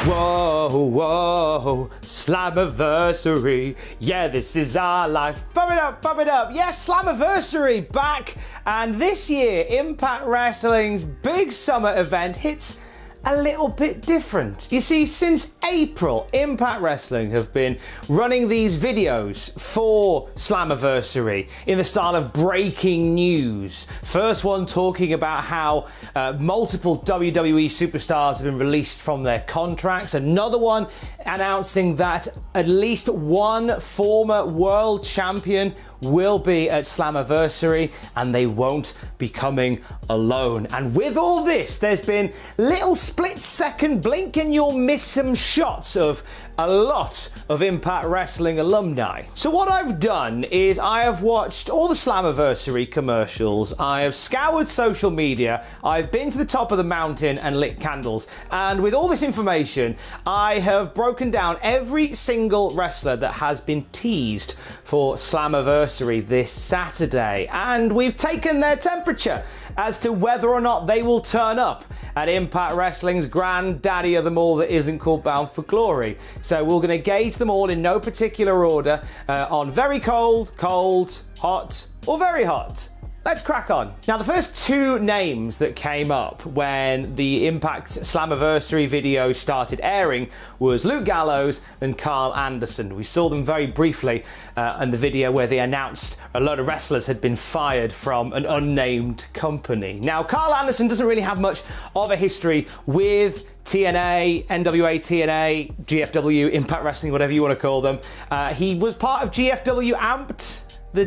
Whoa, whoa, Slammiversary. Yeah, this is our life. Pump it up, pump it up. Yes, Slammiversary back. And this year, Impact Wrestling's big summer event hits a little bit different. You see, since April, Impact Wrestling have been running these videos for Slammiversary in the style of breaking news. First one talking about how multiple WWE superstars have been released from their contracts. Another one announcing that at least one former world champion will be at Slammiversary and they won't be coming alone. And with all this, there's been little split-second blink and you'll miss some shots of a lot of Impact Wrestling alumni. So what I've done is I have watched all the Slammiversary commercials, I have scoured social media, I've been to the top of the mountain and lit candles, and with all this information, I have broken down every single wrestler that has been teased for Slammiversary this Saturday, and we've taken their temperature as to whether or not they will turn up at Impact Wrestling's granddaddy of them all that isn't called Bound for Glory. So we're going to gauge them all in no particular order on very cold, cold, hot, or very hot. Let's crack on. Now, the first two names that came up when the Impact Slammiversary video started airing was Luke Gallows and Karl Anderson. We saw them very briefly in the video where they announced a lot of wrestlers had been fired from an unnamed company. Now, Karl Anderson doesn't really have much of a history with TNA, NWA TNA, GFW, Impact Wrestling, whatever you want to call them. He was part of GFW Amped, the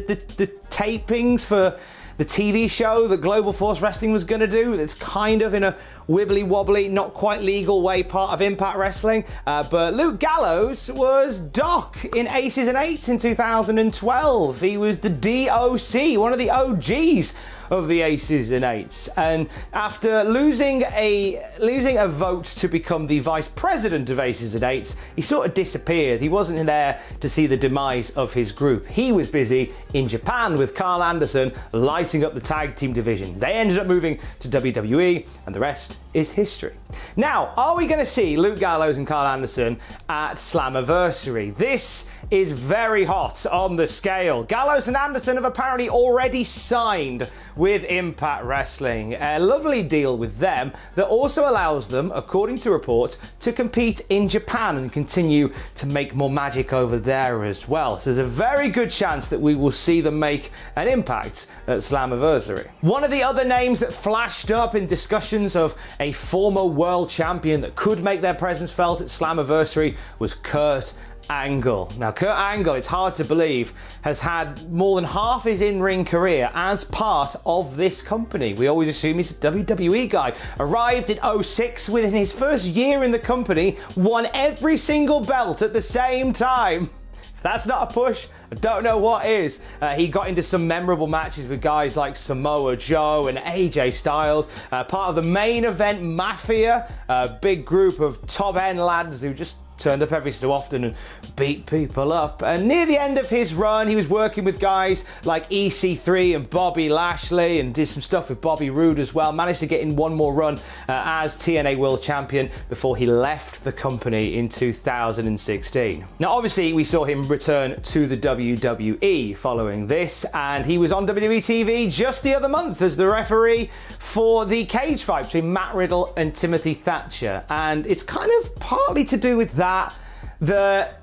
tapings for the TV show that Global Force Wrestling was going to do. It's kind of in a wibbly wobbly, not quite legal way part of Impact Wrestling. But Luke Gallows was Doc in Aces and Eights in 2012. He was the DOC, one of the OGs of the Aces and Eights, and after losing a vote to become the vice president of Aces and Eights, he sort of disappeared. He wasn't there to see the demise of his group. He was busy in Japan with Karl Anderson lighting up the tag team division. They ended up moving to WWE, and the rest is history. Now, are we going to see Luke Gallows and Karl Anderson at Slammiversary? This is very hot on the scale. Gallows and Anderson have apparently already signed with Impact Wrestling. A lovely deal with them that also allows them, according to reports, to compete in Japan and continue to make more magic over there as well. So there's a very good chance that we will see them make an impact at Slammiversary. One of the other names that flashed up in discussions of a former world champion that could make their presence felt at Slammiversary was Curt Angle. Now, Curt Angle, it's hard to believe, has had more than half his in-ring career as part of this company. We always assume he's a WWE guy. Arrived in 06 within his first year in the company, won every single belt at the same time. If that's not a push, I don't know what is. He got into some memorable matches with guys like Samoa Joe and AJ Styles. Part of the main event Mafia, a big group of top-end lads who just turned up every so often and beat people up. And near the end of his run, he was working with guys like EC3 and Bobby Lashley, and did some stuff with Bobby Roode as well. Managed to get in one more run as TNA World Champion before he left the company in 2016. Now, obviously, we saw him return to the WWE following this, and he was on WWE TV just the other month as the referee for the cage fight between Matt Riddle and Timothy Thatcher. And it's kind of partly to do with that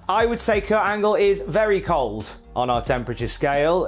I would say Curt Angle is very cold on our temperature scale.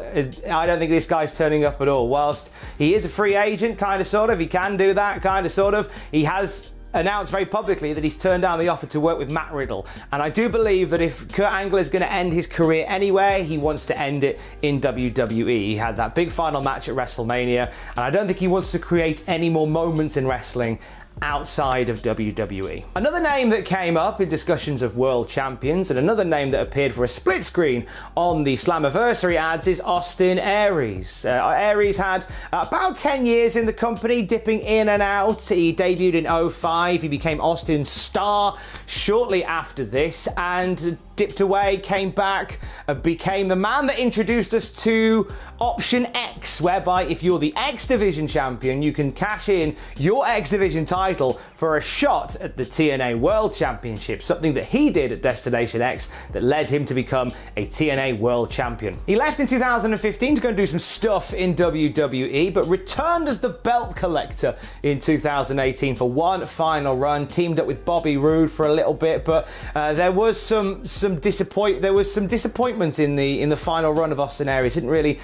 I don't think this guy's turning up at all. Whilst he is a free agent, kind of, sort of, he can do that, kind of, sort of, he has announced very publicly that he's turned down the offer to work with Matt Riddle. And I do believe that if Curt Angle is going to end his career anywhere, he wants to end it in WWE. He had that big final match at WrestleMania, and I don't think he wants to create any more moments in wrestling outside of WWE. Another name that came up in discussions of world champions, and another name that appeared for a split screen on the Slammiversary ads, is Austin Aries. Aries had about 10 years in the company, dipping in and out. He debuted in 05. He became Austin's star shortly after this, and dipped away, came back, became the man that introduced us to Option X, whereby if you're the X Division champion, you can cash in your X Division title for a shot at the TNA World Championship, something that he did at Destination X that led him to become a TNA World Champion. He left in 2015 to go and do some stuff in WWE, but returned as the belt collector in 2018 for one final run, teamed up with Bobby Roode for a little bit, but there was some disappointments in the final run of Austin Aries. Didn't really,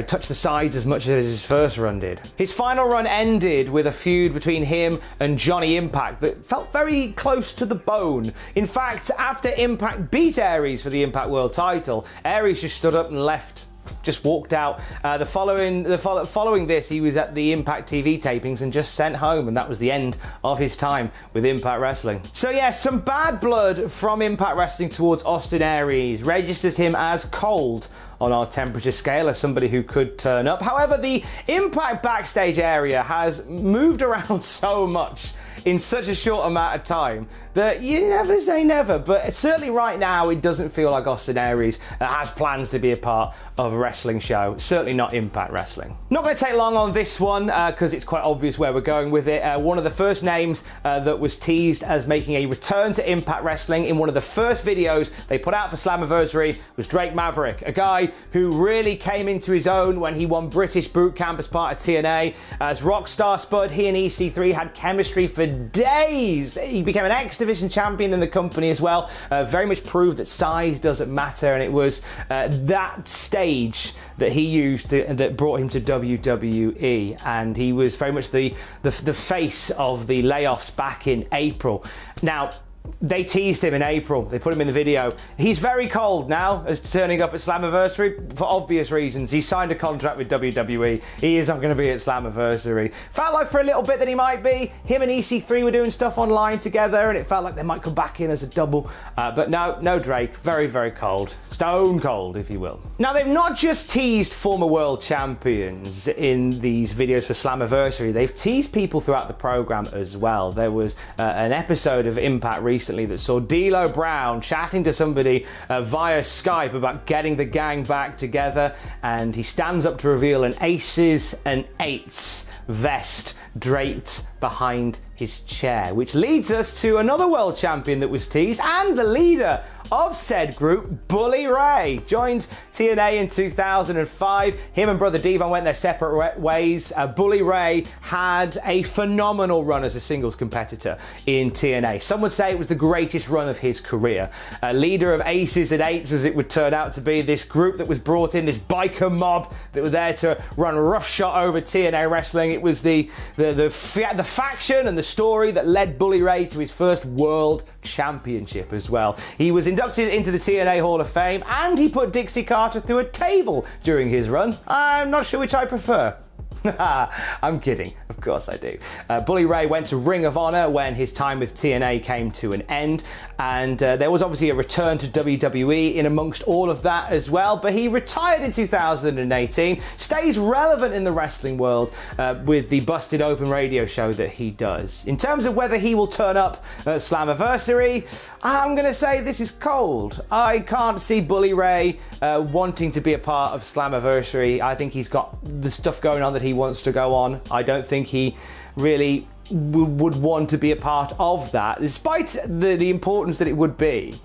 touch the sides as much as his first run did. His final run ended with a feud between him and Johnny Impact that felt very close to the bone. In fact, after Impact beat Aries for the Impact World title, Aries just stood up and left. Just walked out. Following this, he was at the Impact TV tapings and just sent home, and that was the end of his time with Impact Wrestling. So yeah, some bad blood from Impact Wrestling towards Austin Aries registers him as cold on our temperature scale, as somebody who could turn up. However, the Impact backstage area has moved around so much in such a short amount of time that you never say never, but certainly right now it doesn't feel like Austin Aries has plans to be a part of a wrestling show, certainly not Impact Wrestling. Not going to take long on this one because it's quite obvious where we're going with it. One of the first names that was teased as making a return to Impact Wrestling in one of the first videos they put out for Slammiversary was Drake Maverick, a guy who really came into his own when he won British Boot Camp as part of TNA. As Rockstar Spud, he and EC3 had chemistry for days. He became an X Division champion in the company as well. Very much proved that size doesn't matter, and it was that stage that he used that brought him to WWE, and he was very much the face of the layoffs back in April. Now, they teased him in April. They put him in the video. He's very cold now as turning up at Slammiversary for obvious reasons. He signed a contract with WWE. He is not going to be at Slammiversary. Felt like for a little bit that he might be. Him and EC3 were doing stuff online together, and it felt like they might come back in as a double. But no Drake. Very, very cold. Stone cold, if you will. Now, they've not just teased former world champions in these videos for Slammiversary. They've teased people throughout the program as well. There was an episode of Impact recently that saw D'Lo Brown chatting to somebody via Skype about getting the gang back together, and he stands up to reveal an Aces and Eights vest draped behind his chair, which leads us to another world champion that was teased, and the leader of said group, Bully Ray, joined TNA in 2005. Him and brother Devon went their separate ways. Bully Ray had a phenomenal run as a singles competitor in TNA. Some would say it was the greatest run of his career. Leader of Aces and Eights, as it would turn out to be, this group that was brought in, this biker mob that were there to run roughshod over TNA wrestling. It was the faction and the story that led Bully Ray to his first world championship as well. He was inducted into the TNA Hall of Fame, and he put Dixie Carter through a table during his run. I'm not sure which I prefer. I'm kidding, of course I do. Bully Ray went to Ring of Honor when his time with TNA came to an end, and there was obviously a return to WWE in amongst all of that as well, but he retired in 2018, stays relevant in the wrestling world with the Busted Open radio show that he does. In terms of whether he will turn up at Slammiversary, I'm going to say this is cold. I can't see Bully Ray wanting to be a part of Slammiversary. I think he's got the stuff going on that he wants to go on. I don't think he really would want to be a part of that, despite the importance that it would be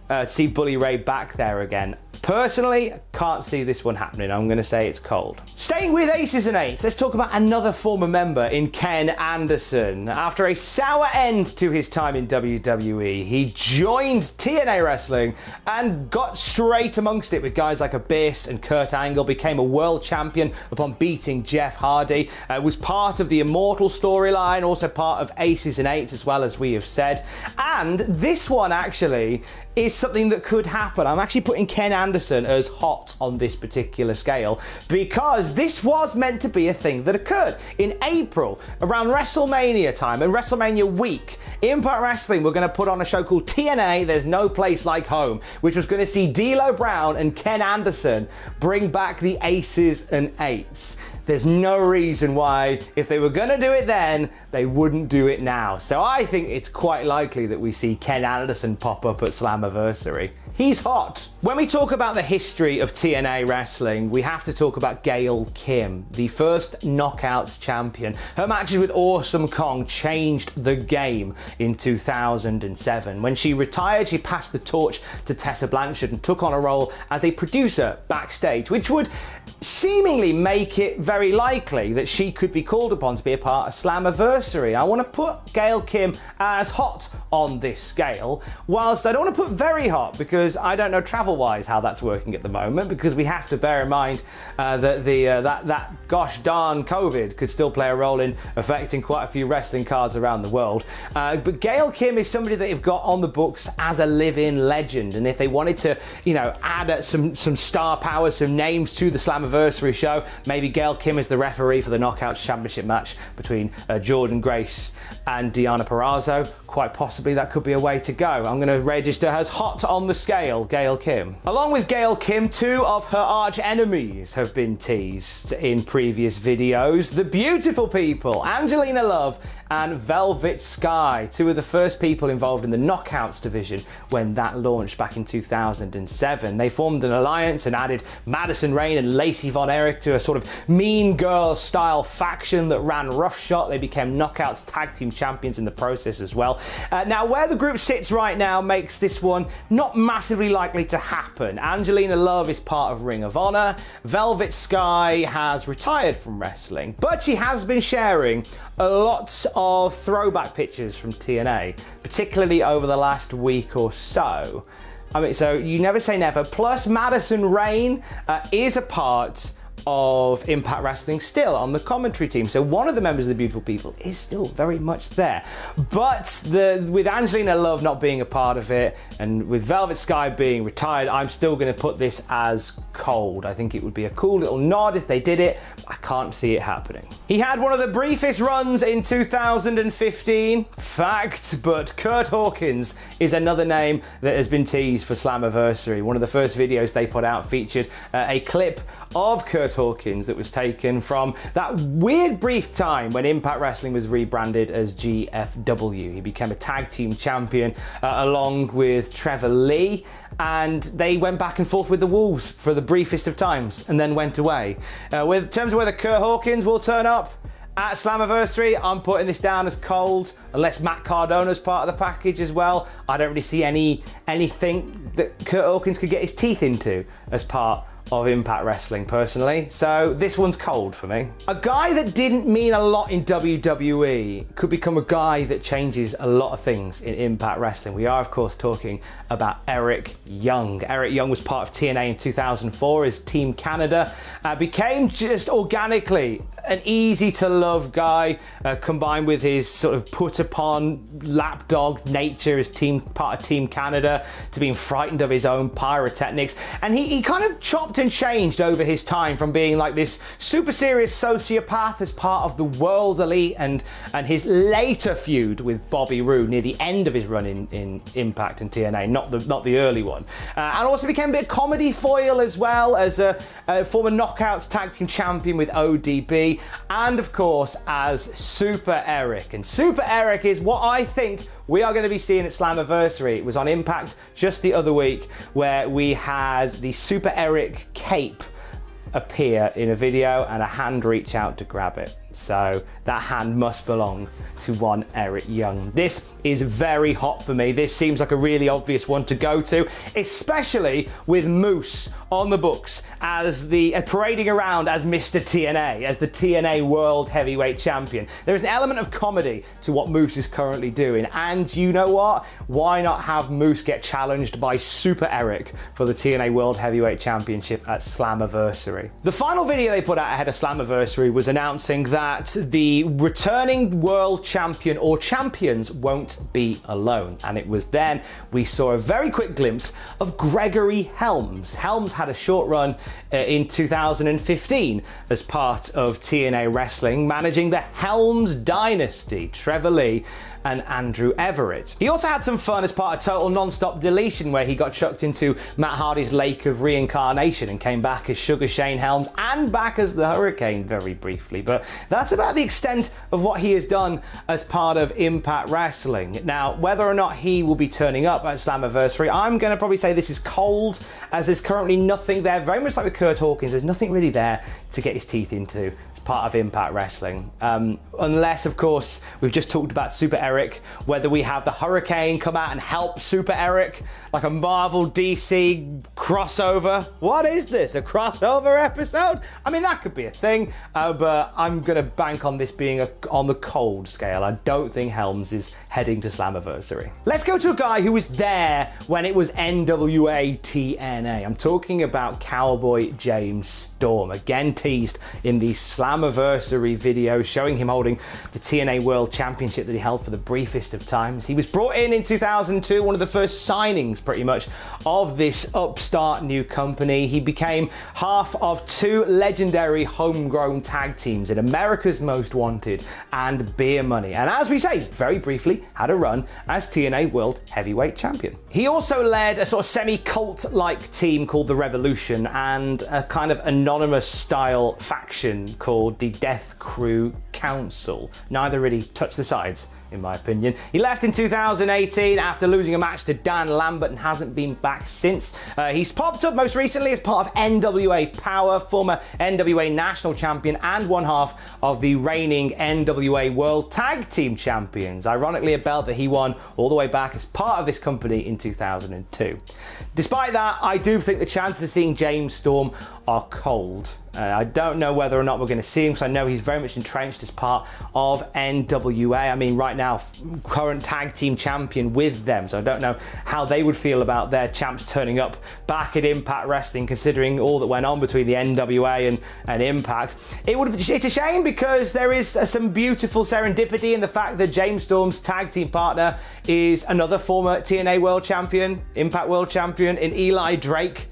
to see Bully Ray back there again. Personally, can't see this one happening. I'm going to say it's cold. Staying with Aces and Eights, let's talk about another former member in Ken Anderson. After a sour end to his time in WWE, he joined TNA Wrestling and got straight amongst it with guys like Abyss and Kurt Angle, became a world champion upon beating Jeff Hardy, was part of the Immortal storyline, also part of Aces and Eights as well, as we have said. And this one actually is something that could happen. I'm actually putting Ken Anderson as hot on this particular scale because this was meant to be a thing that occurred in April around WrestleMania time and WrestleMania week. Impact Wrestling were going to put on a show called TNA There's No Place Like Home, which was going to see D'Lo Brown and Ken Anderson bring back the Aces and Eights. There's no reason why, if they were going to do it then, they wouldn't do it now. So I think it's quite likely that we see Ken Anderson pop up at Slammiversary. he's hot. When we talk about the history of TNA wrestling, we have to talk about Gail Kim, the first Knockouts champion. Her matches with Awesome Kong changed the game in 2007. When she retired, she passed the torch to Tessa Blanchard and took on a role as a producer backstage, which would seemingly make it very likely that she could be called upon to be a part of Slammiversary. I want to put Gail Kim as hot on this scale, whilst I don't want to put very hot because I don't know travel-wise how that's working at the moment, because we have to bear in mind that that gosh darn COVID could still play a role in affecting quite a few wrestling cards around the world. But Gail Kim is somebody that you've got on the books as a live-in legend, and if they wanted to, add some star power, some names to the Slammiversary show, maybe Gail Kim is the referee for the Knockouts Championship match between Jordan Grace and Deonna Purrazzo. Quite possibly that could be a way to go. I'm going to register as hot on the scale, Gail Kim. Along with Gail Kim, two of her arch enemies have been teased in previous videos. The beautiful people, Angelina Love and Velvet Sky, two of the first people involved in the Knockouts division when that launched back in 2007. They formed an alliance and added Madison Rayne and Lacey Von Erich to a sort of mean girl style faction that ran roughshod. They became Knockouts tag team champions in the process as well. Now, where the group sits right now makes this one not massively likely to happen. Angelina Love is part of Ring of Honor. Velvet Sky has retired from wrestling, but she has been sharing a lot of throwback pictures from TNA, particularly over the last week or so. I mean, so you never say never. Plus, Madison Rayne is a part of Impact Wrestling still on the commentary team, so one of the members of the Beautiful People is still very much there. But with Angelina Love not being a part of it, and with Velvet Sky being retired, I'm still going to put this as cold. I think it would be a cool little nod if they did it, but I can't see it happening. He had one of the briefest runs in 2015, fact, but Curt Hawkins is another name that has been teased for Slammiversary. One of the first videos they put out featured a clip of Curt Hawkins that was taken from that weird brief time when Impact Wrestling was rebranded as GFW. He became a tag team champion along with Trevor Lee, and they went back and forth with the Wolves for the briefest of times and then went away. In terms of whether Curt Hawkins will turn up at Slammiversary, I'm putting this down as cold, unless Matt Cardona's part of the package as well. I don't really see anything that Curt Hawkins could get his teeth into as part of Impact Wrestling personally, so this one's cold for me. A guy that didn't mean a lot in WWE could become a guy that changes a lot of things in Impact Wrestling. We are of course talking about Eric Young. Eric Young was part of TNA in 2004 as Team Canada, became just organically an easy to love guy, combined with his sort of put upon lapdog nature as part of Team Canada, to being frightened of his own pyrotechnics. And he kind of chopped and changed over his time from being like this super serious sociopath as part of the World Elite and his later feud with Bobby Roode near the end of his run in Impact and TNA, not the early one. And also became a bit of comedy foil as well as a former Knockouts tag team champion with ODB. And of course as Super Eric. And Super Eric is what I think we are going to be seeing at Slammiversary. It was on Impact just the other week where we had the Super Eric cape appear in a video and a hand reach out to grab it. So that hand must belong to one Eric Young. This is very hot for me. This seems like a really obvious one to go to, especially with Moose on the books as parading around as Mr. TNA, as the TNA World Heavyweight Champion. There is an element of comedy to what Moose is currently doing, and you know what? Why not have Moose get challenged by Super Eric for the TNA World Heavyweight Championship at Slammiversary? The final video they put out ahead of Slammiversary was announcing that the returning world champion or champions won't be alone. And it was then we saw a very quick glimpse of Gregory Helms. Helms had a short run in 2015 as part of TNA Wrestling, managing the Helms Dynasty, Trevor Lee and Andrew Everett. He also had some fun as part of Total Non-Stop Deletion, where he got chucked into Matt Hardy's Lake of Reincarnation and came back as Sugar Shane Helms and back as the Hurricane very briefly. But that's about the extent of what he has done as part of Impact Wrestling. Now, whether or not he will be turning up at Slammiversary, I'm going to probably say this is cold, as there's currently nothing there. Very much like with Curt Hawkins, there's nothing really there to get his teeth into as part of Impact Wrestling. Unless, of course, we've just talked about Super Eric, whether we have the Hurricane come out and help Super Eric, like a Marvel DC crossover. What is this, a crossover episode? I mean, that could be a thing, but I'm going to bank on this being on the cold scale. I don't think Helms is heading to Slammiversary. Let's go to a guy who was there when it was NWA TNA. I'm talking about Cowboy James Storm, again teased in the Slammiversary video showing him holding the TNA World Championship that he held for the briefest of times. He was brought in 2002, one of the first signings pretty much of this upstart new company. He became half of two legendary homegrown tag teams in America's Most Wanted and Beer Money, and as we say, very briefly had a run as TNA World Heavyweight Champion. He also led a sort of semi-cult-like team called the Revolution and a kind of anonymous style faction called the Death Crew Council. Neither really touched the sides, in my opinion. He left in 2018 after losing a match to Dan Lambert and hasn't been back since. He's popped up most recently as part of NWA Power, former NWA National Champion and one half of the reigning NWA World Tag Team Champions. Ironically, a belt that he won all the way back as part of this company in 2002. Despite that, I do think the chances of seeing James Storm are cold. I don't know whether or not we're going to see him, because I know he's very much entrenched as part of NWA. I mean, right now, current tag team champion with them, so I don't know how they would feel about their champs turning up back at Impact Wrestling, considering all that went on between the NWA and Impact. It's a shame, because there is some beautiful serendipity in the fact that James Storm's tag team partner is another former TNA World Champion, Impact World Champion in Eli Drake.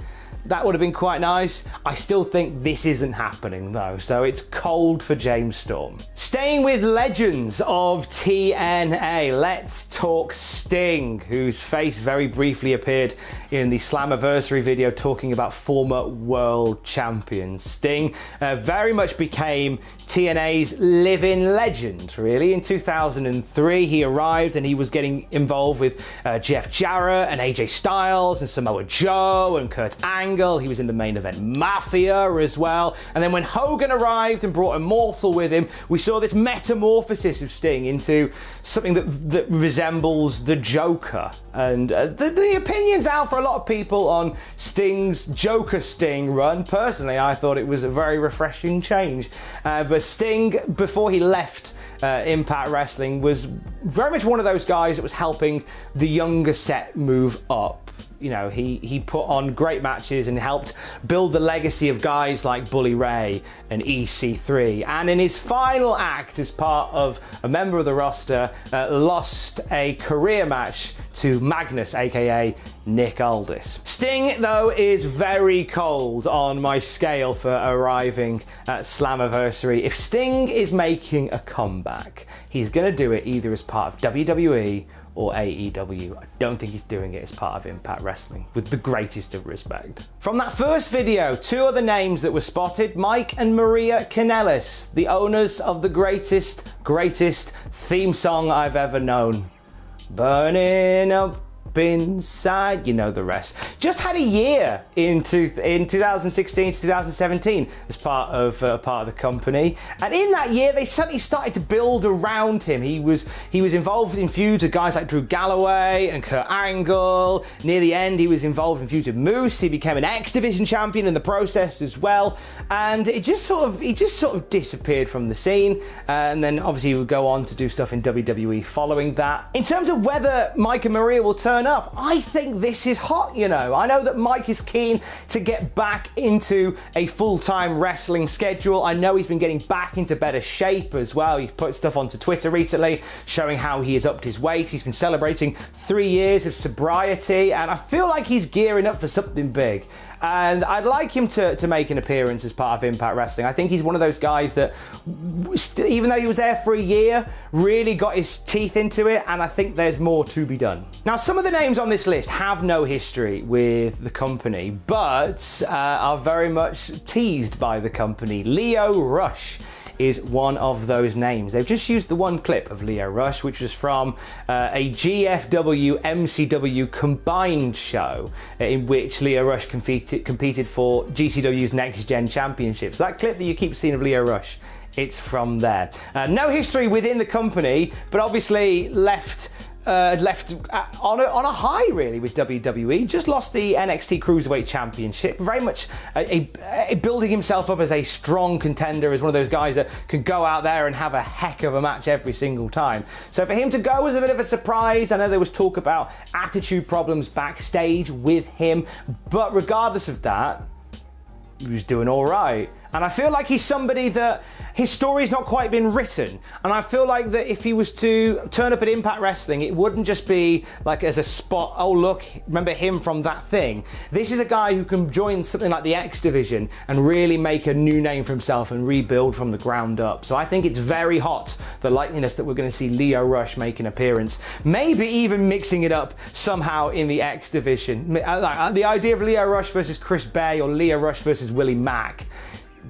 That would have been quite nice. I still think this isn't happening though, so it's cold for James Storm. Staying with legends of TNA, let's talk Sting, whose face very briefly appeared in the Slammiversary video talking about former world champions. Sting very much became TNA's living legend, really. In 2003, he arrived and he was getting involved with Jeff Jarrett and AJ Styles and Samoa Joe and Kurt Angle. He was in the main event Mafia as well. And then when Hogan arrived and brought Immortal with him, we saw this metamorphosis of Sting into something that resembles the Joker. And the opinions out for a lot of people on Sting's Joker Sting run. Personally, I thought it was a very refreshing change. But Sting, before he left Impact Wrestling, was very much one of those guys that was helping the younger set move up. You know, he put on great matches and helped build the legacy of guys like Bully Ray and EC3. And in his final act as part of a member of the roster, lost a career match to Magnus, aka Nick Aldis. Sting, though, is very cold on my scale for arriving at Slammiversary. If Sting is making a comeback, he's going to do it either as part of WWE or AEW. I don't think he's doing it as part of Impact Wrestling, with the greatest of respect. From that first video, two other names that were spotted: Mike and Maria Kanellis, the owners of the greatest theme song I've ever known. Burning up inside, you know the rest. Just had a year in 2016 to 2017 as part of the company, and in that year they suddenly started to build around him. He was involved in feuds with guys like Drew Galloway and Kurt Angle. Near the end, he was involved in feuds with Moose. He became an X Division champion in the process as well, and he just sort of disappeared from the scene. And then obviously he would go on to do stuff in WWE following that. In terms of whether Mike and Maria will turn up, I think this is hot, you know. I know that Mike is keen to get back into a full-time wrestling schedule. I know he's been getting back into better shape as well. He's put stuff onto Twitter recently showing how he has upped his weight. He's been celebrating 3 years of sobriety, and I feel like he's gearing up for something big. And I'd like him to make an appearance as part of Impact Wrestling. I think he's one of those guys that, even though he was there for a year, really got his teeth into it, and I think there's more to be done. Now, some of the names on this list have no history with the company, but are very much teased by the company. Lio Rush is one of those names. They've just used the one clip of Lio Rush, which was from a GFW MCW combined show in which Lio Rush competed for GCW's Next Gen Championship. So that clip that you keep seeing of Lio Rush, it's from there. No history within the company, but obviously left on a high really with WWE. Just lost the NXT Cruiserweight Championship. Very much building himself up as a strong contender, as one of those guys that can go out there and have a heck of a match every single time. So for him to go was a bit of a surprise. I know there was talk about attitude problems backstage with him, but regardless of that, he was doing all right. And I feel like he's somebody that his story's not quite been written. And I feel like that if he was to turn up at Impact Wrestling, it wouldn't just be like as a spot, oh look, remember him from that thing. This is a guy who can join something like the X Division and really make a new name for himself and rebuild from the ground up. So I think it's very hot, the likeliness that we're going to see Lio Rush make an appearance. Maybe even mixing it up somehow in the X Division. Like the idea of Lio Rush versus Chris Bay or Lio Rush versus Willie Mack.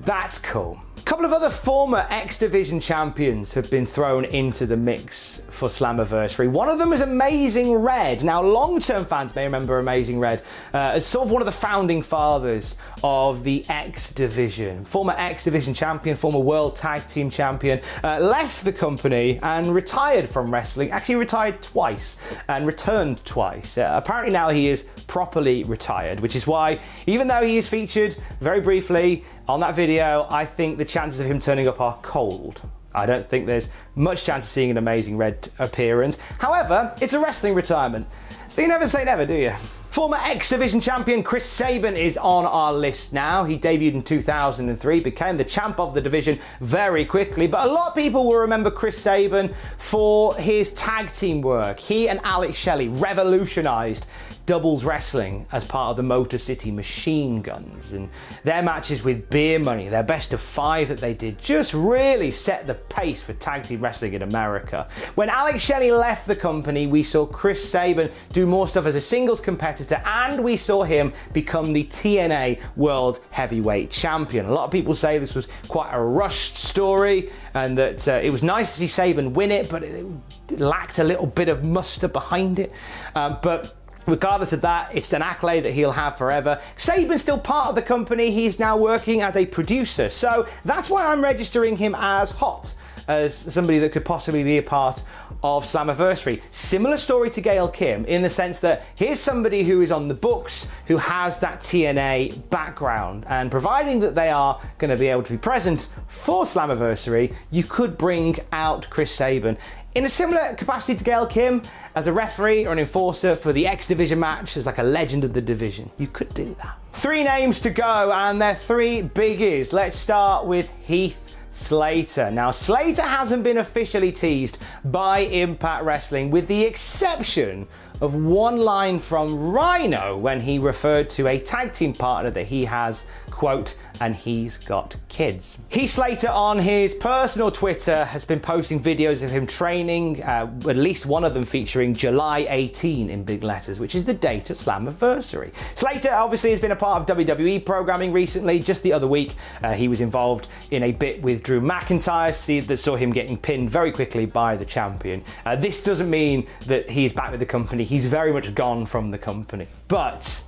That's cool. A couple of other former X Division champions have been thrown into the mix for Slammiversary. One of them is Amazing Red. Now, long-term fans may remember Amazing Red as sort of one of the founding fathers of the X Division. Former X Division champion, former World Tag Team champion, left the company and retired from wrestling. Actually retired twice and returned twice. Apparently now he is properly retired, which is why, even though he is featured very briefly on that video, I think the chances of him turning up are cold. I don't think there's much chance of seeing an Amazing Red appearance. However, it's a wrestling retirement, so you never say never, do you? Former X Division champion Chris Sabin is on our list now. He debuted in 2003, became the champ of the division very quickly, but a lot of people will remember Chris Sabin for his tag team work. He and Alex Shelley revolutionized doubles wrestling as part of the Motor City Machine Guns, and their matches with Beer Money, their best of 5 that they did, just really set the pace for tag team wrestling in America. When Alex Shelley left the company, we saw Chris Sabin do more stuff as a singles competitor, and we saw him become the TNA World Heavyweight Champion. A lot of people say this was quite a rushed story, and that it was nice to see Sabin win it, but it lacked a little bit of muster behind it. But regardless of that, it's an accolade that he'll have forever. Sabin's still part of the company. He's now working as a producer. So that's why I'm registering him as hot, as somebody that could possibly be a part of Slammiversary. Similar story to Gail Kim in the sense that here's somebody who is on the books, who has that TNA background, and providing that they are going to be able to be present for Slammiversary, you could bring out Chris Sabin in a similar capacity to Gail Kim as a referee or an enforcer for the X Division match, as like a legend of the division. You could do that. 3 names to go, and they're 3 biggies. Let's start with Heath Slater. Now, Slater hasn't been officially teased by Impact Wrestling, with the exception of one line from Rhino when he referred to a tag team partner that he has, quote, and he's got kids. Heath Slater on his personal Twitter has been posting videos of him training, at least one of them featuring July 18 in big letters, which is the date at Slammiversary. Slater obviously has been a part of WWE programming recently. Just the other week, he was involved in a bit with Drew McIntyre that saw him getting pinned very quickly by the champion. This doesn't mean that he's back with the company. He's very much gone from the company. But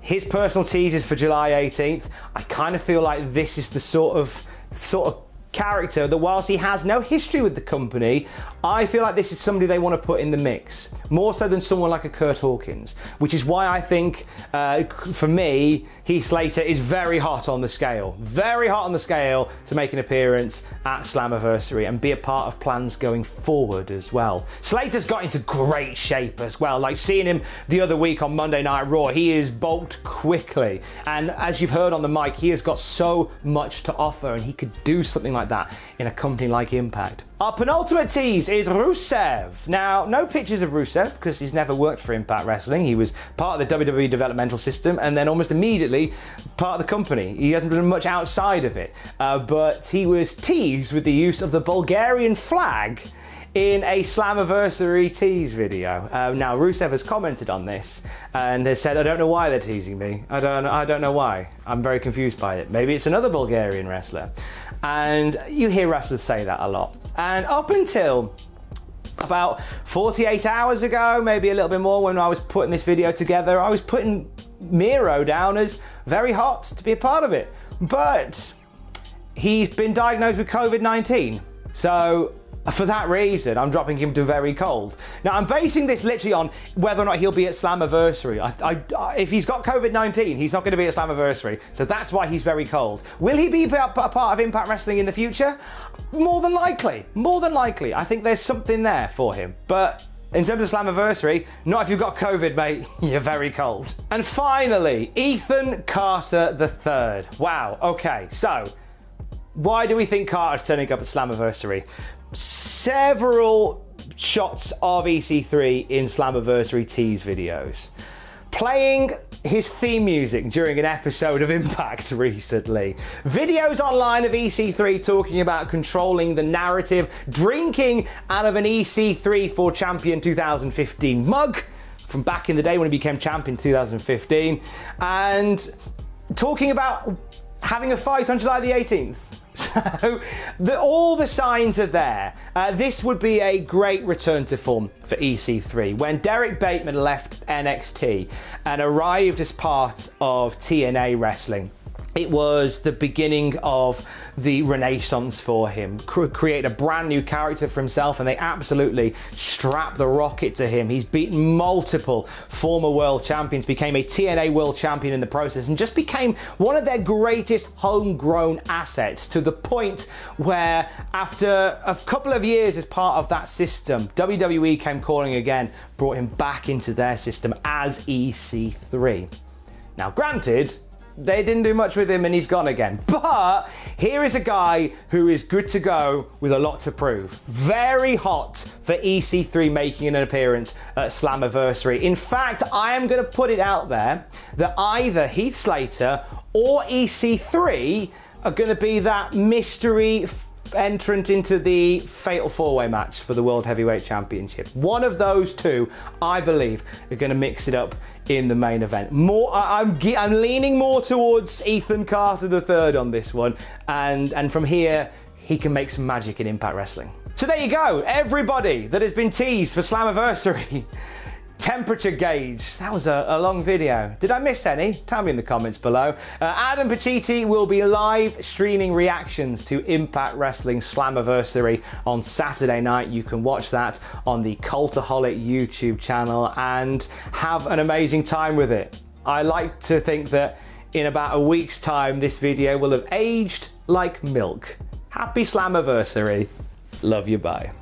his personal teasers for July 18th, I kind of feel like this is the sort of character that, whilst he has no history with the company, I feel like this is somebody they want to put in the mix, more so than someone like a Curt Hawkins, which is why I think, for me, Heath Slater is very hot on the scale to make an appearance at Slammiversary and be a part of plans going forward as well. Slater's got into great shape as well, like seeing him the other week on Monday Night Raw. He is bulked quickly, and as you've heard on the mic, he has got so much to offer, and he could do something like that in a company like Impact. Our penultimate tease is Rusev. Now, no pictures of Rusev because he's never worked for Impact Wrestling. He was part of the WWE developmental system and then almost immediately part of the company. He hasn't done much outside of it, but he was teased with the use of the Bulgarian flag in a Slammiversary tease video. Now, Rusev has commented on this and has said, I don't know why they're teasing me. I don't know why. I'm very confused by it. Maybe it's another Bulgarian wrestler. And you hear wrestlers say that a lot. And up until about 48 hours ago, maybe a little bit more, when I was putting this video together, I was putting Miro down as very hot to be a part of it. But he's been diagnosed with COVID-19. So for that reason, I'm dropping him to very cold. Now, I'm basing this literally on whether or not he'll be at Slammiversary. If he's got COVID-19, he's not going to be at Slammiversary. So that's why he's very cold. Will he be a part of Impact Wrestling in the future? More than likely. More than likely. I think there's something there for him. But in terms of Slammiversary, not if you've got COVID, mate. You're very cold. And finally, Ethan Carter III. Wow. Okay, so why do we think Carter's turning up at Slammiversary? Several shots of EC3 in Slammiversary tease videos. Playing his theme music during an episode of Impact recently. Videos online of EC3 talking about controlling the narrative, drinking out of an EC3 for Champion 2015 mug from back in the day when he became champion 2015, and talking about having a fight on July the 18th. So all the signs are there. This would be a great return to form for EC3. When Derek Bateman left NXT and arrived as part of TNA Wrestling, it was the beginning of the renaissance for him. Create a brand new character for himself, and they absolutely strapped the rocket to him. He's beaten multiple former world champions, became a TNA world champion in the process, and just became one of their greatest homegrown assets, to the point where after a couple of years as part of that system, WWE came calling again, brought him back into their system as EC3. Now, granted, they didn't do much with him and he's gone again. But here is a guy who is good to go with a lot to prove. Very hot for EC3 making an appearance at Slammiversary. In fact, I am going to put it out there that either Heath Slater or EC3 are going to be that mystery entrant into the Fatal 4-Way match for the World Heavyweight Championship. One of those two, I believe, are going to mix it up in the main event. I'm leaning more towards Ethan Carter III on this one, and from here, he can make some magic in Impact Wrestling. So there you go, everybody that has been teased for Slammiversary. Temperature gauge. That was a long video. Did I miss any? Tell me in the comments below. Adam Pacitti will be live streaming reactions to Impact Wrestling Slammiversary on Saturday night. You can watch that on the Cultaholic YouTube channel and have an amazing time with it. I like to think that in about a week's time, this video will have aged like milk. Happy Slammiversary. Love you, bye.